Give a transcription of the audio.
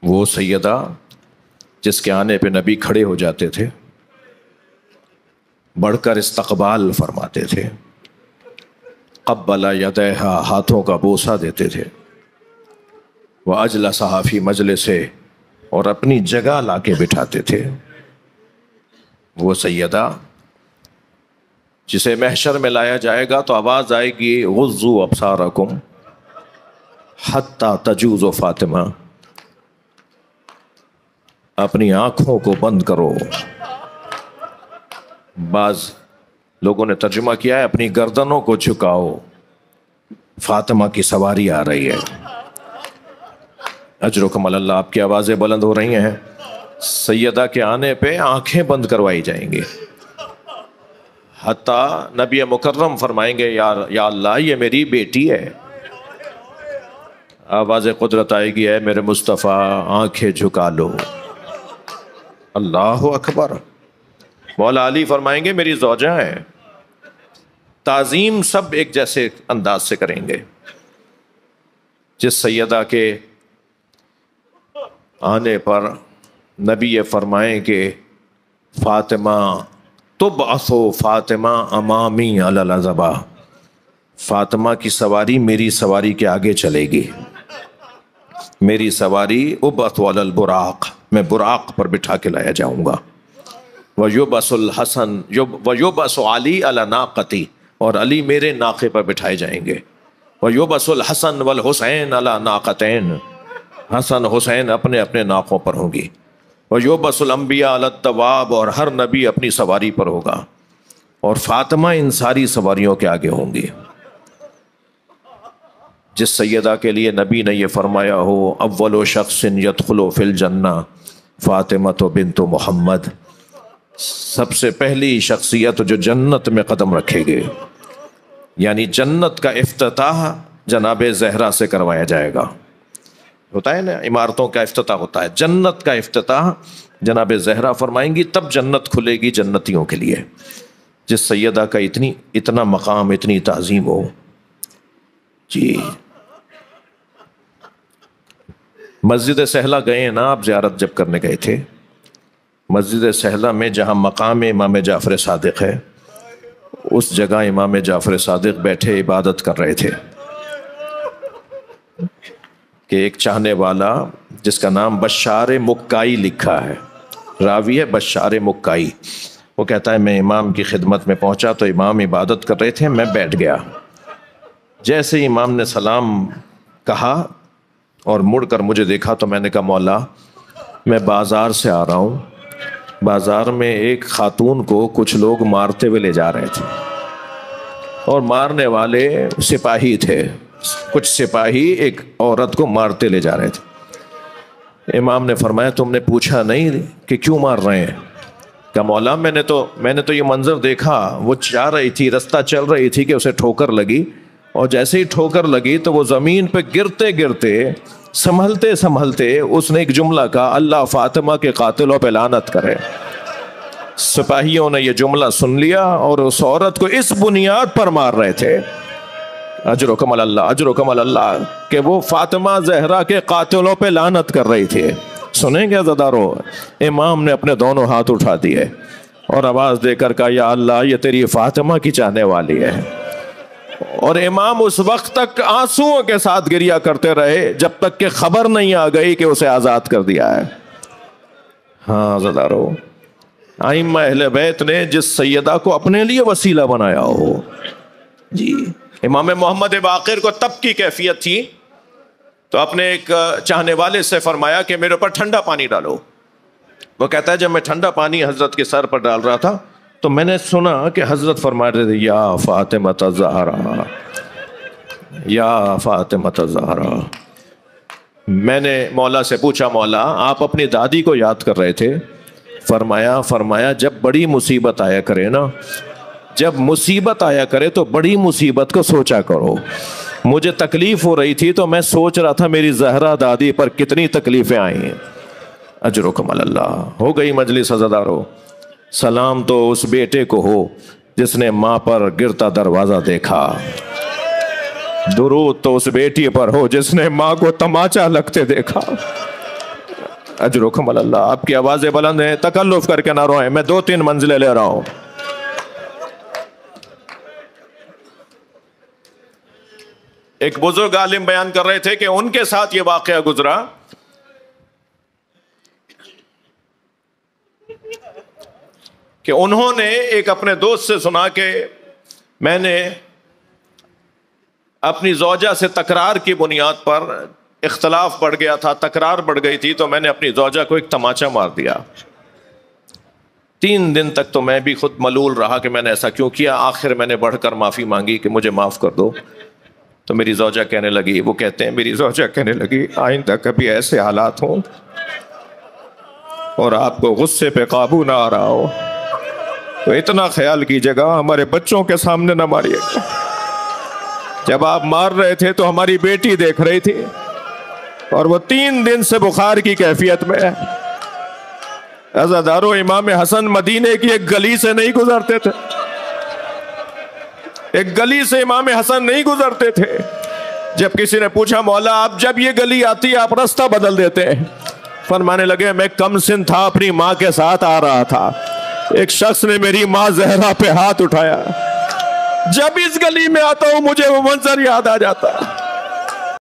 وہ سیدہ جس کے آنے پہ نبی کھڑے ہو جاتے تھے، بڑھ کر استقبال فرماتے تھے، قبل یدیہا ہاتھوں کا بوسہ دیتے تھے، وَأَجْلَسَهَا فِي مَجْلِسِهِ اور اپنی جگہ لا کے بٹھاتے تھے۔ وہ سیدہ جسے محشر میں لایا جائے گا تو آواز آئے گی غضوا ابصارکم حتی تجوز فاطمہ، اپنی آنکھوں کو بند کرو۔ بعض لوگوں نے ترجمہ کیا ہے اپنی گردنوں کو جھکاؤ، فاطمہ کی سواری آ رہی ہے۔ اجرکم اللہ، آپ کی آوازیں بلند ہو رہی ہیں، سیدہ کے آنے پہ آنکھیں بند کروائی جائیں گی، حتیٰ نبی مکرم فرمائیں گے یا اللہ یہ میری بیٹی ہے۔ آواز قدرت آئے گی، اے میرے مصطفیٰ آنکھیں جھکا لو۔ اللہ اکبر۔ مولا علی فرمائیں گے میری زوجہ ہے۔ تعظیم سب ایک جیسے انداز سے کریں گے۔ جس سیدہ کے آنے پر نبی یہ فرمائیں کہ فاطمہ تبعث فاطمہ امامی علی العظبہ، فاطمہ کی سواری میری سواری کے آگے چلے گی، میری سواری ابعث علی البراق، میں براق پر بٹھا کے لایا جاؤں گا۔ وَيُبْعَثُ الْحَسَنُ وَيُبْعَثُ عَلِي عَلَى نَاقَتِي، اور علی میرے ناقے پر بٹھائے جائیں گے۔ وَيُبْعَثُ الْحَسَنُ وَالْحُسَيْنُ عَلَى نَاقَتَيْنِ، حسن حسین اپنے اپنے ناقوں پر ہوں گی۔ وَيُبْعَثُ الْأَنْبِيَاءُ عَلَى الدَّوَابِ، اور ہر نبی اپنی سواری پر ہوگا، اور فاطمہ ان ساری سواریوں کے آگے ہوں گی۔ جس سیدہ کے لیے نبی نے یہ فرمایا ہو اول شخص یدخل فی الجنہ فاطمہ بنت محمد، سب سے پہلی شخصیت جو جنت میں قدم رکھے گے، یعنی جنت کا افتتاح جناب زہرا سے کروایا جائے گا۔ ہوتا ہے نا عمارتوں کا افتتاح ہوتا ہے، جنت کا افتتاح جناب زہرا فرمائیں گی، تب جنت کھلے گی جنتیوں کے لیے۔ جس سیدہ کا اتنا مقام، اتنی تعظیم ہو۔ جی مسجد سہلہ گئے ہیں نا آپ، زیارت جب کرنے گئے تھے، مسجد سہلہ میں جہاں مقام امام جعفر صادق ہے، اس جگہ امام جعفر صادق بیٹھے عبادت کر رہے تھے کہ ایک چاہنے والا جس کا نام بشار مکائی لکھا ہے، راوی ہے بشار مکائی، وہ کہتا ہے میں امام کی خدمت میں پہنچا تو امام عبادت کر رہے تھے، میں بیٹھ گیا۔ جیسے ہی امام نے سلام کہا اور مڑ کر مجھے دیکھا تو میں نے کہا مولا میں بازار سے آ رہا ہوں، بازار میں ایک خاتون کو کچھ لوگ مارتے ہوئے لے جا رہے تھے، اور مارنے والے سپاہی تھے، کچھ سپاہی ایک عورت کو مارتے لے جا رہے تھے۔ امام نے فرمایا تم نے پوچھا نہیں کہ کیوں مار رہے ہیں؟ کہ مولا میں نے تو یہ منظر دیکھا، وہ جا رہی تھی، رستہ چل رہی تھی کہ اسے ٹھوکر لگی، اور جیسے ہی ٹھوکر لگی تو وہ زمین پہ گرتے گرتے سنبھلتے سنبھلتے اس نے ایک جملہ کہا اللہ فاطمہ کے قاتلوں پہ لعنت کرے۔ سپاہیوں نے یہ جملہ سن لیا اور اس عورت کو اس بنیاد پر مار رہے تھے، اجرکم اللہ اجرکم اللہ، کہ وہ فاطمہ زہرا کے قاتلوں پہ لعنت کر رہی تھی۔ سنیں گے عزادارو، امام نے اپنے دونوں ہاتھ اٹھا دیے اور آواز دے کر کہا یا اللہ یہ تیری فاطمہ کی چاہنے والی ہے، اور امام اس وقت تک آنسوؤں کے ساتھ گریا کرتے رہے جب تک کہ خبر نہیں آ گئی کہ اسے آزاد کر دیا ہے۔ ہاں عزادارو، ائمہ اہل بیت نے جس سیدہ کو اپنے لیے وسیلہ بنایا ہو، جی امام محمد باقر کو تب کی کیفیت تھی تو اپنے ایک چاہنے والے سے فرمایا کہ میرے اوپر ٹھنڈا پانی ڈالو۔ وہ کہتا ہے جب میں ٹھنڈا پانی حضرت کے سر پر ڈال رہا تھا تو میں نے سنا کہ حضرت فرما رہے تھے یا فاطمہ الزہرا یا فاطمہ الزہرا۔ میں نے مولا سے پوچھا مولا آپ اپنی دادی کو یاد کر رہے تھے؟ فرمایا جب بڑی مصیبت آیا کرے نا، جب مصیبت آیا کرے تو بڑی مصیبت کو سوچا کرو۔ مجھے تکلیف ہو رہی تھی تو میں سوچ رہا تھا میری زہرا دادی پر کتنی تکلیفیں آئی ہیں۔ اجرکم اللہ۔ ہو گئی مجلس عزادارو، سلام تو اس بیٹے کو ہو جس نے ماں پر گرتا دروازہ دیکھا، درود تو اس بیٹی پر ہو جس نے ماں کو تماچا لگتے دیکھا۔ اجرکم علی اللہ. آپ کی آوازیں بلند ہیں, تکلف کر کے نہ روئیں, میں 2-3 منزلیں لے رہا ہوں. ایک بزرگ عالم بیان کر رہے تھے کہ ان کے ساتھ یہ واقعہ گزرا کہ انہوں نے ایک اپنے دوست سے سنا کہ میں نے اپنی زوجہ سے تکرار کی بنیاد پر, اختلاف بڑھ گیا تھا, تکرار بڑھ گئی تھی, تو میں نے اپنی زوجہ کو ایک تماچا مار دیا. 3 دن تک تو میں بھی خود ملول رہا کہ میں نے ایسا کیوں کیا. آخر میں نے بڑھ کر معافی مانگی کہ مجھے معاف کر دو. تو میری زوجہ کہنے لگی, وہ کہتے ہیں میری زوجہ کہنے لگی, آئندہ کبھی ایسے حالات ہوں اور آپ کو غصے پہ قابو نہ آ رہا ہو تو اتنا خیال کیجیے گا ہمارے بچوں کے سامنے نہ ماریے گا. جب آپ مار رہے تھے تو ہماری بیٹی دیکھ رہی تھی اور وہ 3 دن سے بخار کی کیفیت میں ہے. عزادارو, امام حسن مدینے کی ایک گلی سے نہیں گزرتے تھے, ایک گلی سے امام حسن نہیں گزرتے تھے. جب کسی نے پوچھا مولا آپ جب یہ گلی آتی ہے آپ راستہ بدل دیتے ہیں, فرمانے لگے میں کم سن تھا, اپنی ماں کے ساتھ آ رہا تھا, ایک شخص نے میری ماں زہرا پہ ہاتھ اٹھایا, جب اس گلی میں آتا ہوں مجھے وہ منظر یاد آ جاتا.